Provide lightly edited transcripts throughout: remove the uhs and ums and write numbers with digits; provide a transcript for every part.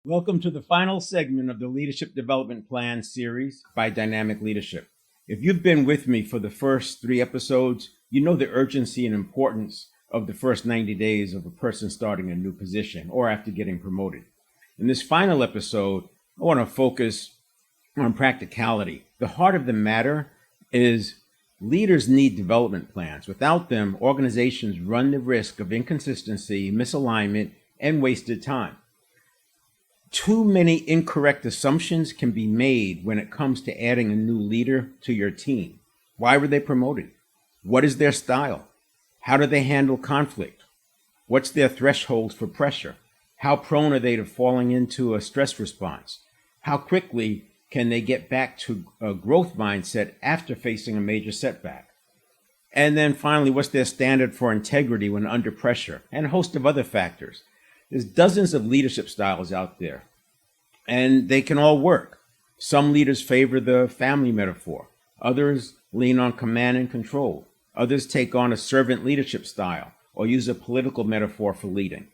Welcome to the final segment of the Leadership Development Plan series by Dynamic Leadership. If you've been with me for the first 3 episodes, you know the urgency and importance of the first 90 days of a person starting a new position or after getting promoted. In this final episode, I want to focus on practicality. The heart of the matter is leaders need development plans. Without them, organizations run the risk of inconsistency, misalignment, and wasted time. Too many incorrect assumptions can be made when it comes to adding a new leader to your team. Why were they promoted? What is their style? How do they handle conflict? What's their threshold for pressure? How prone are they to falling into a stress response? How quickly can they get back to a growth mindset after facing a major setback? And then finally, what's their standard for integrity when under pressure? And a host of other factors. There's dozens of leadership styles out there, and they can all work. Some leaders favor the family metaphor. Others lean on command and control. Others take on a servant leadership style or use a political metaphor for leading.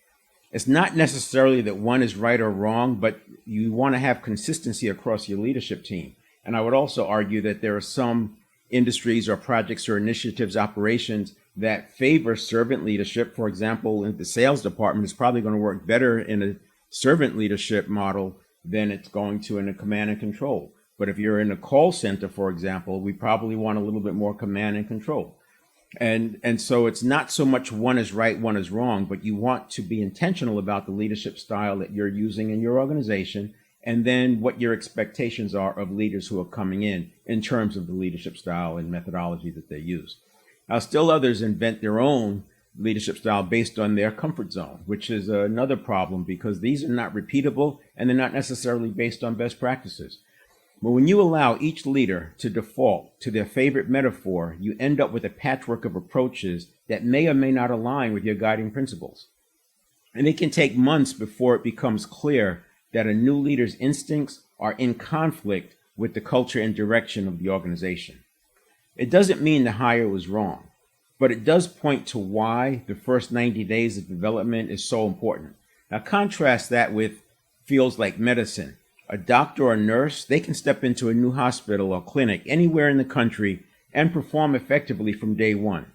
It's not necessarily that one is right or wrong, but you want to have consistency across your leadership team. And I would also argue that there are some industries or projects or initiatives, operations that favor servant leadership. For example, in the sales department, it's probably going to work better in a servant leadership model than it's going to in a command and control. But if you're in a call center, for example, we probably want a little bit more command and control. And so it's not so much one is right, one is wrong, but you want to be intentional about the leadership style that you're using in your organization, and then what your expectations are of leaders who are coming in terms of the leadership style and methodology that they use. Now, still others invent their own leadership style based on their comfort zone, which is another problem because these are not repeatable and they're not necessarily based on best practices. But when you allow each leader to default to their favorite metaphor, you end up with a patchwork of approaches that may or may not align with your guiding principles. And it can take months before it becomes clear that a new leader's instincts are in conflict with the culture and direction of the organization. It doesn't mean the hire was wrong, but it does point to why the first 90 days of development is so important. Now contrast that with fields like medicine. A doctor or a nurse, they can step into a new hospital or clinic anywhere in the country and perform effectively from day one.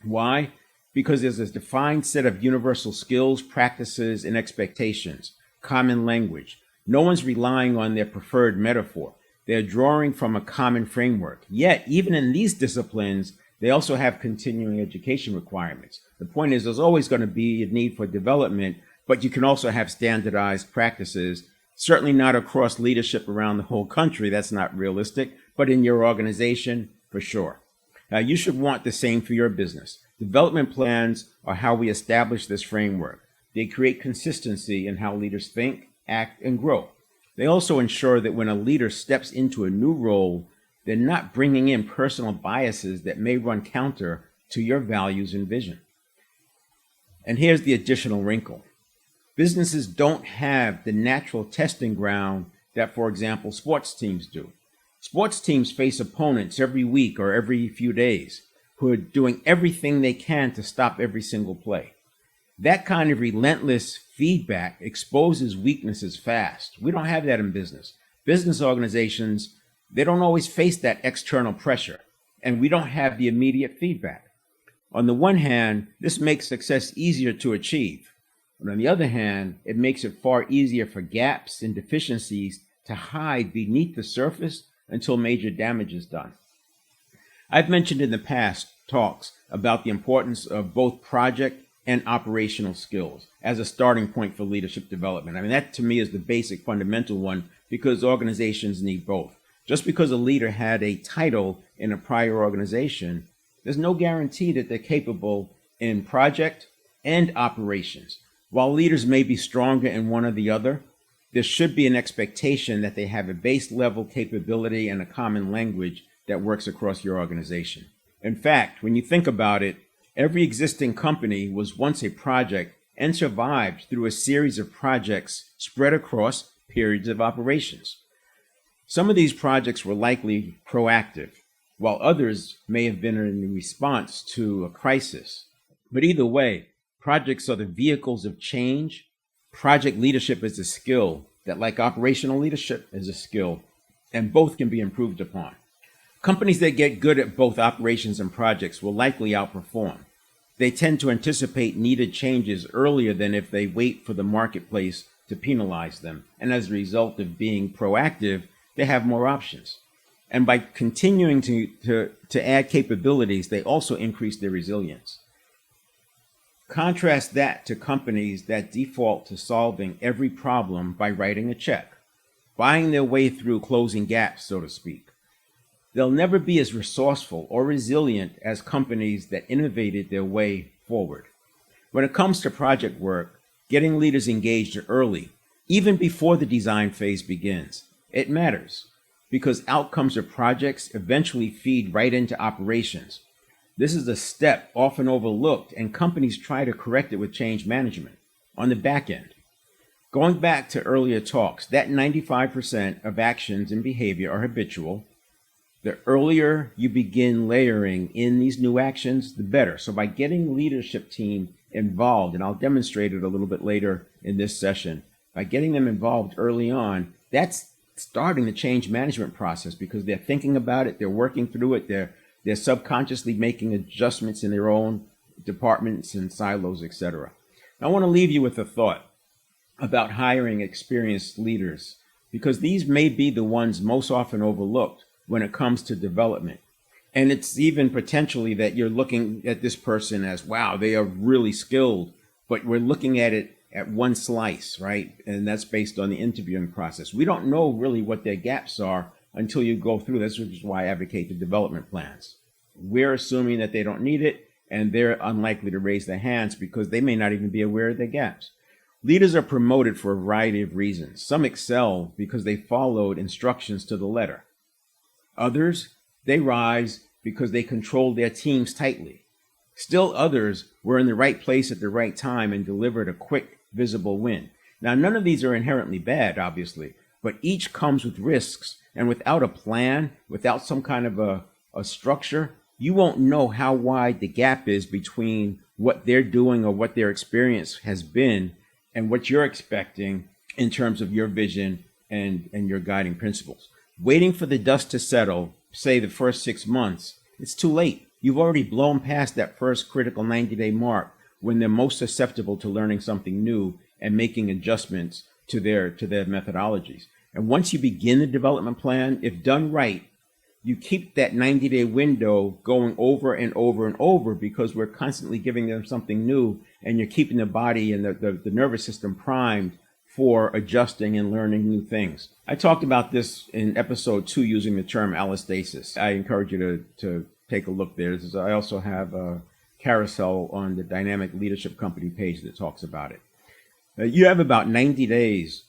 Why? Because there's a defined set of universal skills, practices, and expectations, common language. No one's relying on their preferred metaphor. They're drawing from a common framework. Yet, even in these disciplines, they also have continuing education requirements. The point is, there's always going to be a need for development, but you can also have standardized practices. Certainly not across leadership around the whole country. That's not realistic, but in your organization, for sure. Now, you should want the same for your business. Development plans are how we establish this framework. They create consistency in how leaders think, act, and grow. They also ensure that when a leader steps into a new role, they're not bringing in personal biases that may run counter to your values and vision. And here's the additional wrinkle. Businesses don't have the natural testing ground that, for example, sports teams do. Sports teams face opponents every week or every few days who are doing everything they can to stop every single play. That kind of relentless feedback exposes weaknesses fast. We don't have that in business. Business organizations, they don't always face that external pressure, and we don't have the immediate feedback. On the one hand, this makes success easier to achieve. But on the other hand, it makes it far easier for gaps and deficiencies to hide beneath the surface until major damage is done. I've mentioned in the past talks about the importance of both project and operational skills as a starting point for leadership development. I mean, that to me is the basic fundamental one because organizations need both. Just because a leader had a title in a prior organization, there's no guarantee that they're capable in project and operations. While leaders may be stronger in one or the other, there should be an expectation that they have a base level capability and a common language that works across your organization. In fact, when you think about it, every existing company was once a project and survived through a series of projects spread across periods of operations. Some of these projects were likely proactive, while others may have been in response to a crisis. But either way, projects are the vehicles of change, Project leadership is a skill that, like operational leadership, is a skill, and both can be improved upon. Companies that get good at both operations and projects will likely outperform. They tend to anticipate needed changes earlier than if they wait for the marketplace to penalize them. And as a result of being proactive, they have more options. And by continuing to add capabilities, they also increase their resilience. Contrast that to companies that default to solving every problem by writing a check, buying their way through closing gaps, so to speak. They'll never be as resourceful or resilient as companies that innovated their way forward. When it comes to project work, getting leaders engaged early, even before the design phase begins, it matters because outcomes of projects eventually feed right into operations. This is a step often overlooked, and companies try to correct it with change management on the back end. Going back to earlier talks, that 95% of actions and behavior are habitual. The earlier you begin layering in these new actions, the better. So by getting the leadership team involved, and I'll demonstrate it a little bit later in this session, by getting them involved early on, that's starting the change management process because they're thinking about it, they're working through it, they're subconsciously making adjustments in their own departments and silos, etc. I want to leave you with a thought about hiring experienced leaders because these may be the ones most often overlooked when it comes to development. And it's even potentially that you're looking at this person as, wow, they are really skilled, but we're looking at it at one slice, right? And that's based on the interviewing process. We don't know really what their gaps are until you go through this, which is why I advocate the development plans. We're assuming that they don't need it, and they're unlikely to raise their hands because they may not even be aware of their gaps. Leaders are promoted for a variety of reasons. Some excel because they followed instructions to the letter. Others, they rise because they controlled their teams tightly. Still others were in the right place at the right time and delivered a quick, visible win. Now, none of these are inherently bad, obviously, but each comes with risks, and without a plan, without some kind of a structure, you won't know how wide the gap is between what they're doing or what their experience has been and what you're expecting in terms of your vision and your guiding principles. Waiting for the dust to settle, say the first 6 months, it's too late. You've already blown past that first critical 90-day mark when they're most susceptible to learning something new and making adjustments to their methodologies. And once you begin the development plan, if done right, you keep that 90-day window going over and over and over because we're constantly giving them something new, and you're keeping the body and the nervous system primed for adjusting and learning new things. I talked about this in episode 2 using the term allostasis. I encourage you to take a look there. I also have a carousel on the Dynamic Leadership Company page that talks about it. You have about 90 days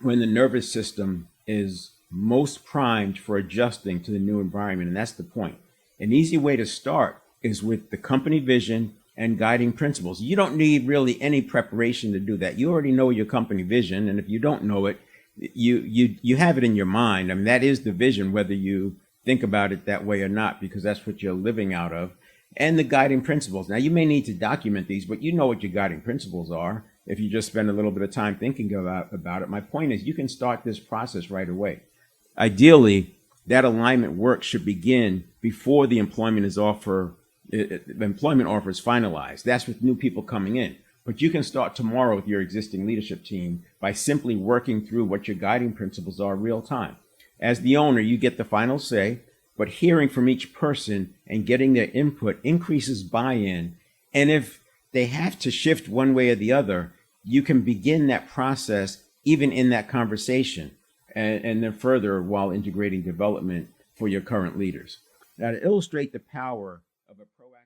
when the nervous system is most primed for adjusting to the new environment, and that's the point. An easy way to start is with the company vision and guiding principles. You don't need really any preparation to do that. You already know your company vision, and if you don't know it, you have it in your mind. I mean, that is the vision, whether you think about it that way or not, because that's what you're living out of. And the guiding principles. Now, you may need to document these, but you know what your guiding principles are if you just spend a little bit of time thinking about it. My point is you can start this process right away. Ideally, that alignment work should begin before the employment offer is finalized. That's with new people coming in. But you can start tomorrow with your existing leadership team by simply working through what your guiding principles are real time. As the owner, you get the final say, but hearing from each person and getting their input increases buy-in. And if they have to shift one way or the other, you can begin that process even in that conversation, and then further while integrating development for your current leaders. Now, to illustrate the power